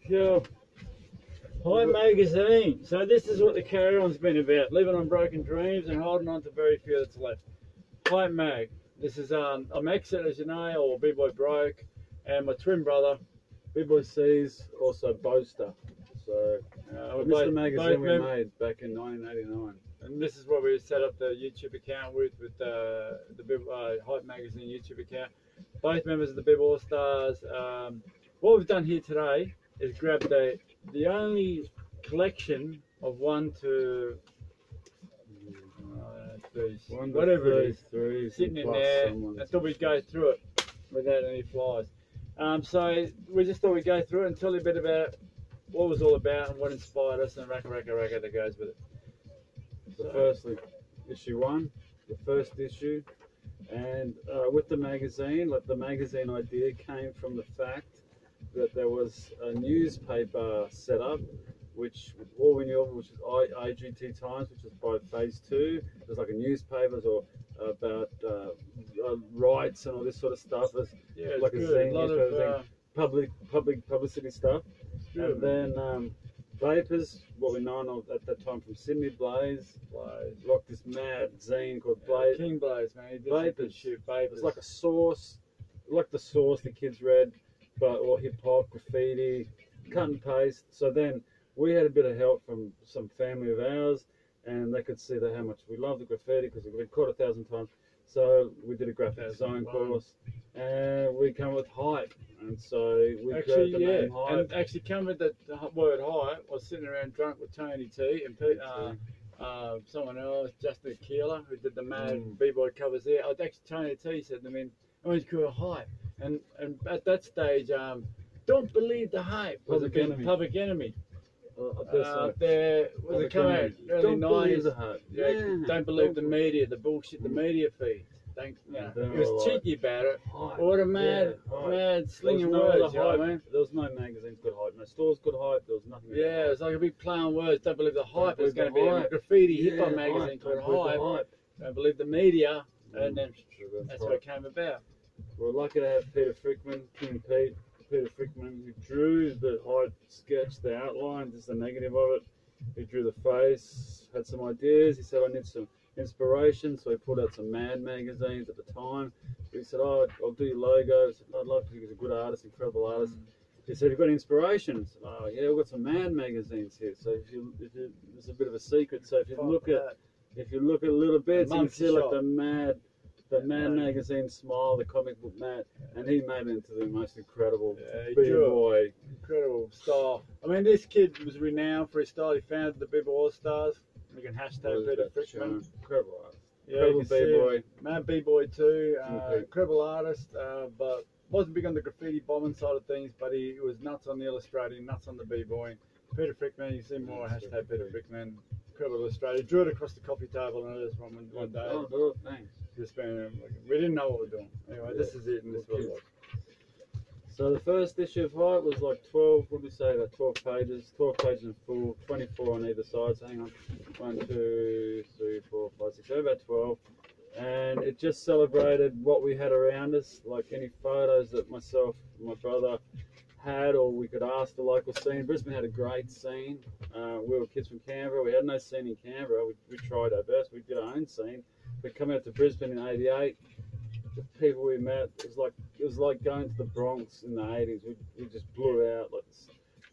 Yeah. Hi magazine. So this is what the carry-on's been about: living on broken dreams and holding on to very few that's left. Hi mag. This is I'm Exit, as you know, or B-Boy Broke, and my twin brother, B-Boy C's, also Boaster. So this is the magazine we made back in 1989. And this is what we set up the YouTube account with the Hype Magazine YouTube account. Both members of the Bib All Stars. What we've done here today is grab the only collection of 1 to 30, whatever it is, sitting in there. I thought we'd go through it without any flies. So we just thought we'd go through it and tell you a bit about what it was all about and what inspired us, and racka that goes with it. So firstly, issue 1, the first issue, and with the magazine, like the magazine idea came from the fact that there was a newspaper set up, which all we knew of, which is IGT Times, which is by Phase 2. There's like a newspapers or about rights and all this sort of stuff. There's like a zine, newspaper thing, publicity stuff. And then Vapors, what we know of at that time from Sydney, Blaze, rocked this mad zine called Blaze. King Blaze, man. Vapors. It's like a source, like the source the kids read, but all hip hop, graffiti, cut and paste. So then we had a bit of help from some family of ours, and they could see that how much we love the graffiti because we've been caught 1,000 times. So we did a graphic design course, and we came up with Hype, and so we created the name Hype. And actually, coming with the word Hype, I was sitting around drunk with Tony T and someone else, Justin Keeler, who did the Mad B-Boy covers there. Actually, Tony T said to me, "I want to call Hype," and at that stage, "Don't Believe the Hype" was a big Public Enemy. There was it come out early 90s. Don't believe the media, the bullshit the media feeds. He was cheeky about it. What a mad slinging words, you know what I mean? There was no magazines called Hype, no stores called Hype, there was nothing. Yeah, it was like a big play on words. Don't believe the hype. It was going to be a graffiti hip hop magazine called Hype. Don't believe the media, and then that's what it came about. We're lucky to have Peter Frickman, King Pete. Peter Frickman, who drew the Hype sketch, the outline, just the negative of it. He drew the face, had some ideas. He said, I need some inspiration, so he pulled out some Mad magazines at the time. He said, oh, I'll do your logo. I said, I'd love to, because he's a good artist, incredible artist. He said, you've got inspiration? I said, oh yeah, we've got some Mad magazines here. So if you there's a bit of a secret. So if you look at a little bit, you can see like the Mad magazine smile, the comic book Mad, and he made it into the most incredible B-Boy. Incredible style. I mean, this kid was renowned for his style. He founded the Bib All Stars. You can hashtag Peter Frickman. Incredible artist. Yeah, incredible B-Boy. Mad B-Boy too. Incredible artist, but wasn't big on the graffiti bombing side of things, but he was nuts on the illustrating, nuts on the B-Boy. Peter Frickman, you see more hashtag Peter Frickman. Incredible illustrator. Drew it across the coffee table and it was one day. Oh, thanks. We didn't know what we were doing. Anyway, this is it, and this was it. So the first issue of Hype was like 12, what did we say, about 12 pages in full, 24 on either side, so hang on, 1, 2, 3, 4, 5, 6, about 12. And it just celebrated what we had around us, like any photos that myself and my brother had, or we could ask the local scene. Brisbane had a great scene. We were kids from Canberra. We had no scene in Canberra. We tried our best. We did our own scene. We come out to Brisbane in '88. The people we met, it was like going to the Bronx in the '80s. We just blew it out, like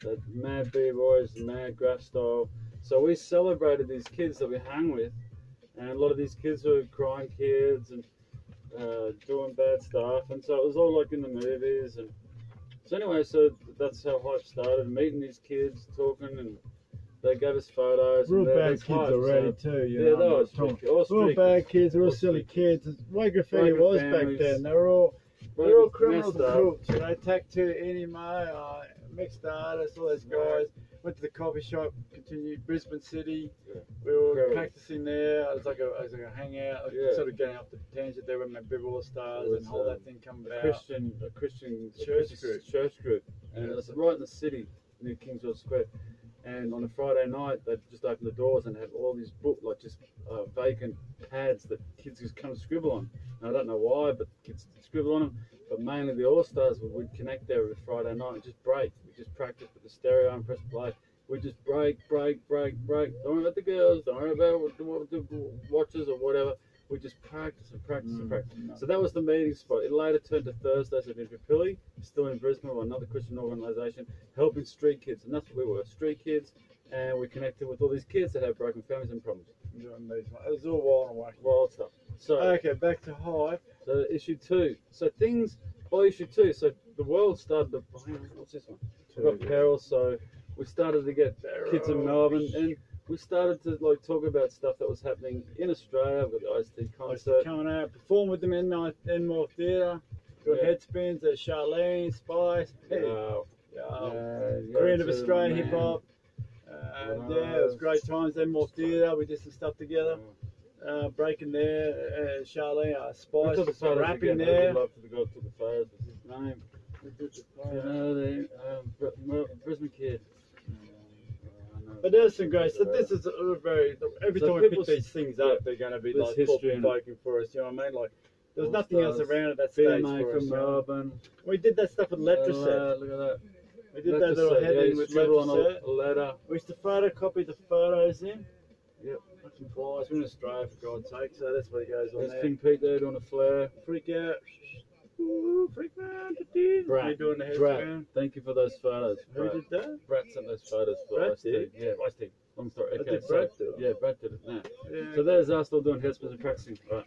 the mad B-boys, the mad graph style. So we celebrated these kids that we hung with, and a lot of these kids were crime kids and doing bad stuff. And so it was all like in the movies. And so anyway, so that's how Hype started, meeting these kids, talking, and they gave us photos. Real bad kids already too, you know. Real bad kids, real silly kids. The way graffiti was back then, they were all criminal crooks, you know, Tattoo, Enimo, mixed artists, all those guys. Went to the coffee shop, continued Brisbane City. We were practicing there. It was like a hangout, sort of getting up the tangent there with my Bib All Stars and all that thing coming about. A Christian church group, and it was right in the city near Kingswell Square. And on a Friday night, they just opened the doors and had all these vacant pads that kids just come to scribble on. And I don't know why, but kids scribble on them. But mainly the All Stars, we'd connect there every Friday night and just break. We just practice with the stereo and press play. We just break. Don't worry about the girls. Don't worry about the watches or whatever. We just practice and practice and practice. So that was the meeting spot. It later turned to Thursdays at Inverpilli, still in Brisbane, with another Christian organisation, helping street kids. And that's what we were, street kids. And we connected with all these kids that have broken families and problems. It was all wild and wacky. Wild stuff. So, okay, back to Hype. So issue 2. So things by issue 2. So the world started to. What's this one? We got Peril. So we started to get kids in Melbourne, and we started to like talk about stuff that was happening in Australia with the Ice-T concert. Coming out, perform with them in Enmore Theatre. Doing head spins. There's Charlene, Spice. Queen of Australian hip hop. Yeah, it was great times. Enmore Theatre. We did some stuff together. Breaking there, Charlene, Spice, rapping there. I'd love to go to the photos. What's his name? We did the Brisbane kid. But there's some great. So this is a very. Every time we pick these things up, they're going to be like thought-provoking for us. You know what I mean? Like there's nothing else around at that stage for us. Melbourne. We did that stuff with Letraset. Look at that. We did that little heading with Letraset. A letter. We used to photocopy the photos in. Yep. Fucking flies. We're in Australia for God's sake, so that's what it goes on. There's King Pete there doing a flare. Freak out. Ooh, freak out. We're doing the headband. Thank you for those photos. Who did that? Brad sent those photos for Brad Ice-T. did? Yeah, Ice-T. Long story. Okay, Did Brad do it? Yeah, Brad did it now. Yeah. So there's us still doing headspins and practicing. Right.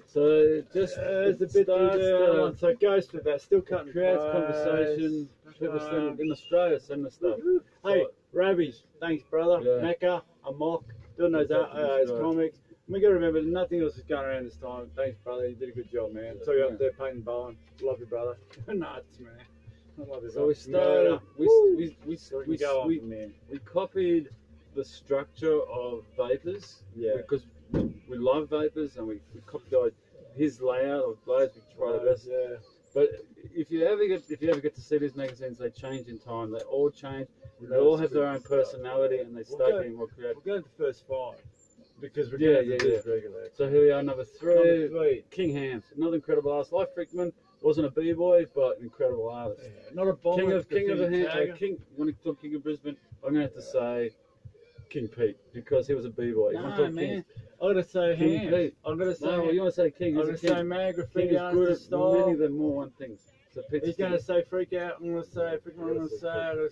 So just there's a bit there. So it goes through that. Still cutting. Creates conversation. People send in Australia send us stuff. Hey, Rabbies, thanks, brother. Yeah. Mecca, Amok, doing those comics. We got to remember nothing else is going around this time. Thanks, brother. You did a good job, man. So you're up there painting Bowen. Love you, brother. Nuts, man. I love you, so we started. We copied the structure of Vapors. Yeah. Because we love Vapors and we copied his layout of Blaze. We try the best. Yeah. But if you ever get to see these magazines, they change in time. They all change. They all have their own personality, and they start getting more creative. We'll go to the first 5 because we're going to do this regularly. So here we are, number 3. King Hams, another incredible artist. Like Frickman, wasn't a b-boy, but an incredible artist. Yeah. Not a bomber. King of when you talk King of Brisbane, I'm going to have to say King Pete because he was a b-boy. No, man. I'm going to say King Pete. I'm going to say. No, you want to say King? I'm going to say man, graffiti artist style. Many of them more one things. So he's going to say freak out. I'm going to say freak out. I'm going to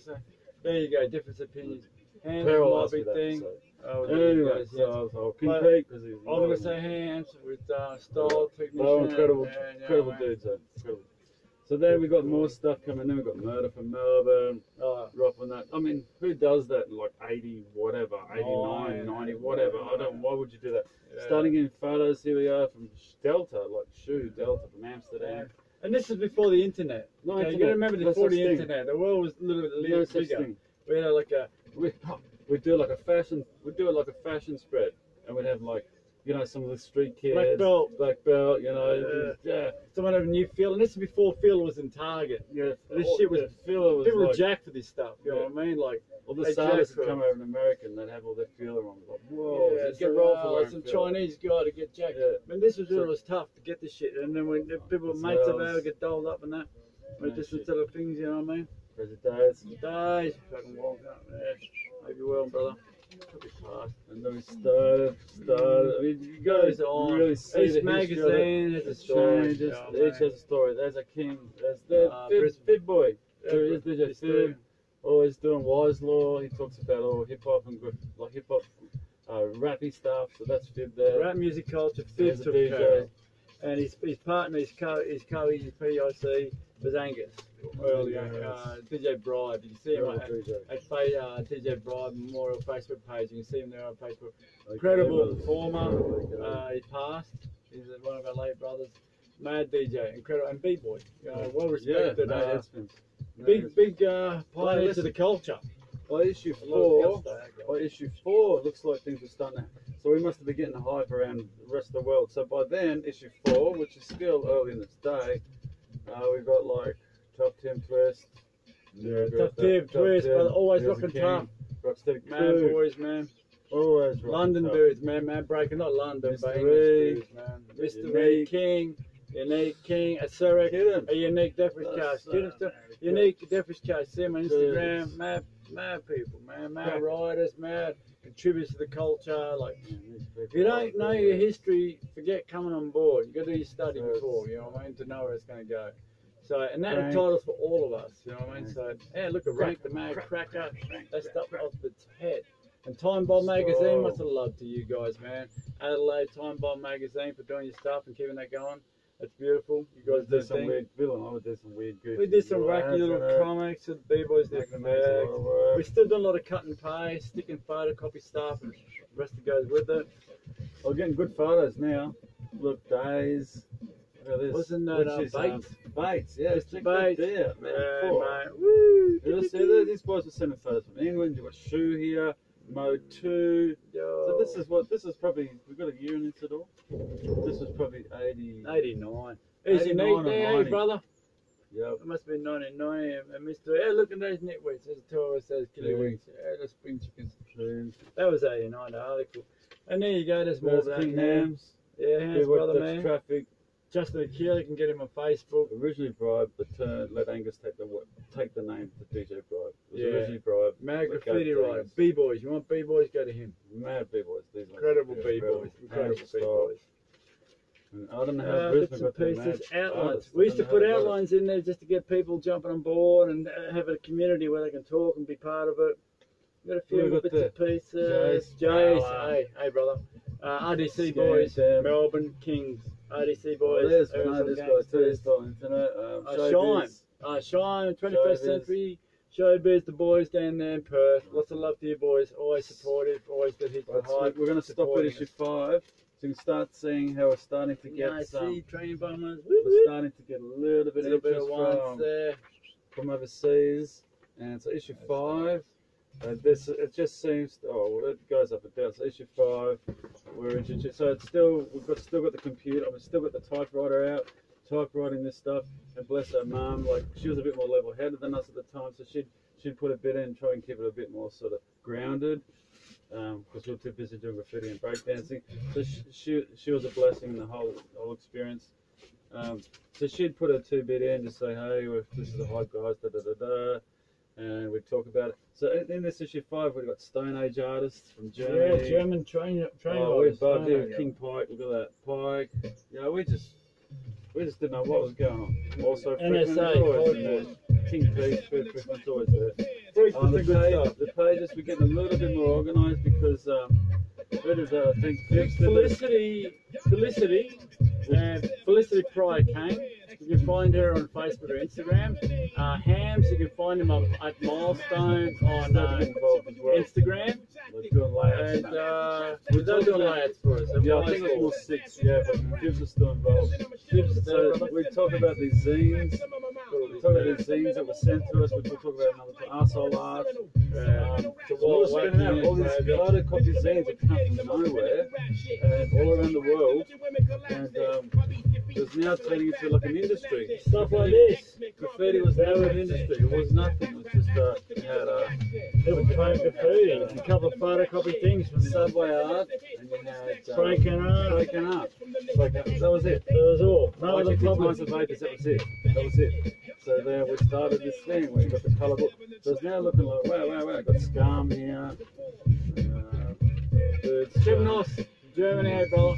say. There you go. Different opinions. Hands is my big thing. Anyway, so King Pete because he's. I'm going to say hands with style technician. Oh, incredible dudes, though. Incredible. So then we got more stuff coming in. We got Murder from Melbourne, Rough on that. I mean, who does that in like 80, whatever, 89, 90, whatever? I don't. Why would you do that? Yeah. Starting in photos, here we are from Delta, like Shoe Delta from Amsterdam. Yeah. And this is before the internet. No, you got to remember before the internet, the world was a little bit bigger. We had like we do like a fashion spread, and we'd have like. You know, some of the street kids. Black belt, you know. Yeah. Someone had a new feel. And this is before feel was in Target. Yeah. This shit was, feel people were jacked for this stuff. You know what I mean? Like, all the artists would come over in America and they'd have all their feeler on. Like, whoa, get rolled for some Chinese guy to get jacked. Yeah. I mean, this was when it was tough to get this shit. And then when people, mates about it, get doled up and that. We just instead of things, you know what I mean? Days. Fucking walk up there. Hope you're well, brother. And then we started. I mean, you guys really see each magazine has a story. Each has a story. There's a King. There's the Fib Boy. There is DJ Fib. Always doing Wise Law. He talks about all hip hop and like hip hop, rappy stuff. So that's Fib there. Rap music culture. Fib took care. And his partner, his PIC was Angus. Earlier, TJ Bride. You can see him at TJ Bride Memorial Facebook page. You can him there on Facebook. Incredible performer. He passed. He's one of our late brothers. Mad DJ, incredible, and b-boy. Well respected. Big pioneer to the culture. By issue 4, it looks like things were starting to. So we must have been getting the hype around the rest of the world. So by then, issue 4, which is still early in its day, we've got like Tough Tim Twist. Tough Tim Twist, but always rocking tough. Rocksteady Man boys, man. Always London dudes, man breaking, not London, but English dudes, man. Mystery King, Unique King, a Surrey, Get him. a unique Deafers cast. Get him to unique Deafers cast. See him on Instagram. Mad people, man. Mad riders, mad contributors to the culture. Like, if you don't know your history, forget coming on board. You got to do your study before, you know what I mean, to know where it's going to go. So, and that entitles for all of us, you know what I mean? So, yeah, look at Rank the Mad Cracker. That stuff off its head. And Time Bomb Magazine, much of love to you guys, man. Adelaide Time Bomb Magazine for doing your stuff and keeping that going. That's beautiful. You guys do some weird. Bill and I would do some weird. We did some wacky little comics. The B-boys did some we still do a lot of cut and paste, sticking photocopy stuff, and the rest that goes with it. We're getting good photos now. Look, Days. Look at this. Wasn't that Bates? Bates, yeah. Mr. Bates. Bates. Man, mate. Woo! These boys were sending photos from England. You've got Shoe here. Mode 2. So this is probably, we've got a year in it all. This was probably 89. Is he neat there, brother? Yep. It must have been 1990. And Mr. Hey, look at those nitwits. There's two of us, those killiwinks. Yeah, those spring chickens. That was 89, article. And there you go, there's more of that. King Hams. Yeah, Hams, brother, man. Traffic. Justin Akela, can get him on Facebook. Originally bribed, but let Angus take the name to DJ Bribe. Originally bribed. Mad Graffiti Rider. B-Boys. You want B-Boys? Go to him. Mad B-Boys. Incredible B-Boys. Incredible B-Boys. I don't know how Brisbane got their mad outlines. We used to put outlines in there just to get people jumping on board and have a community where they can talk and be part of it. We've got a few bits and pieces. Jace. Hey, brother. RDC Boys. Melbourne Kings. RDC Boys. There's this guy too. He's on internet. Shine, 21st Century, Showbiz, the boys down there in Perth. Lots of love to you boys. Always supportive, always been hit the hype. We're going to stop at issue 5, so you can start seeing how we're starting to get some. Train bombers. We're starting to get a little bit of interest from overseas. And so issue 5. It just seems it goes up and down. So issue 5, we're introduced. So it's still still got the computer. We've still got the typewriter out, typewriting this stuff. And bless her mum, like she was a bit more level-headed than us at the time, so she'd put a bit in, try and keep it a bit more sort of grounded, because we were too busy doing graffiti and breakdancing. So she was a blessing in the whole experience. So she'd put her 2-bit in, just say, hey, this is the hype, guys, da da da da. And we'd talk about it. So in this issue 5, we've got Stone Age artists from Germany. Yeah, German train we're above here with King Pike. Look at that, Pike. Yeah, we just didn't know what was going on. Also, NSA, King Pete, Freakman's always there. The pages, we're getting a little bit more organised because I think Felicity Pryor came. You can find her on Facebook or Instagram. Hams, you can find him at Milestone on Instagram. And they're doing layouts for us. Yeah, I think it was 6, but Gibbs is still involved. So we talk about these zines. We talk about these zines that were sent to us. We talk about another arsehole art. We're spinning out all these photocopy zines that come from nowhere and all around the world. And it's now turning into like an industry. Stuff like this. Graffiti was never an industry. It was nothing. It was just it was graffiti. A couple of photocopy things from Subway art, and you had breaking art. That was it. That was all. No other problems of Vegas. That was it. So there we started this thing where you got the colour book. So it's now looking like wow. Got Scum here. Chimnos, Germany, hey brother.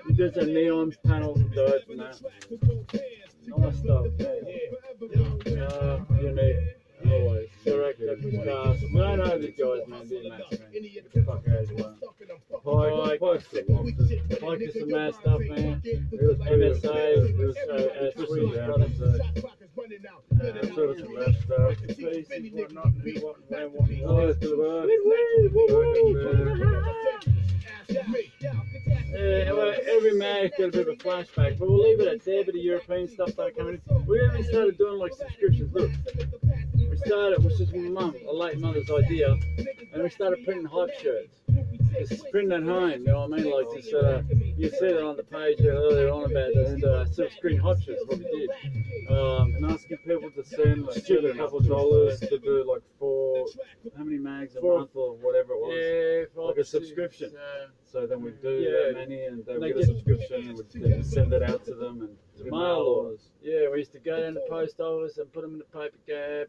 You did some neon panels and dirt and that. Nice stuff, man. Unique. Always. Direct, cast. We don't know these guys, man. They're mad, man. Get the fuck out of here. Pike is some mad stuff, man. MSA, Swedish brothers. Sort of some rap stuff. Every man's got a bit of a flashback, but we'll leave it at there. Bit of European stuff that coming in. We even started doing like subscriptions. Look, we started, which is my late mother's idea, and we started printing hype shirts. just print at home, you know what I mean? Like just you said it on the page earlier on about this silk screen hot shots, what we did. And asking people to send like a couple dollars to do like how many mags a month or whatever it was. Yeah, like a subscription. So then we do that many, and they would get a subscription, and we'd send it out to them and mail orders. Yeah, we used to go down to the post office and put them in the paper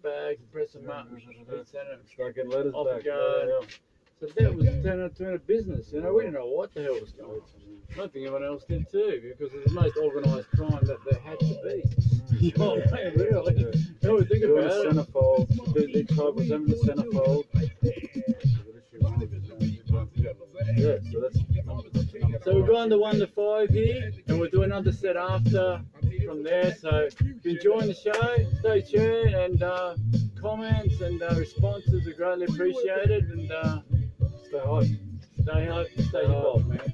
bags and press them up and send them. Start getting letters Off back. go. So that was turning into a business. You know, we didn't know what the hell was going on. I don't think anyone else did too, because it's the most organised crime that there had to be. You know what I mean? Really? Yeah. You know, we think Doing a about it. centerfold. The tribe was having a centerfold. Yeah, so that's So we're going to 1 to 5 here, and we'll do another set after from there. So if you're enjoying the show, stay tuned, and comments and responses are greatly appreciated. And stay hot. stay hot, stay involved, man.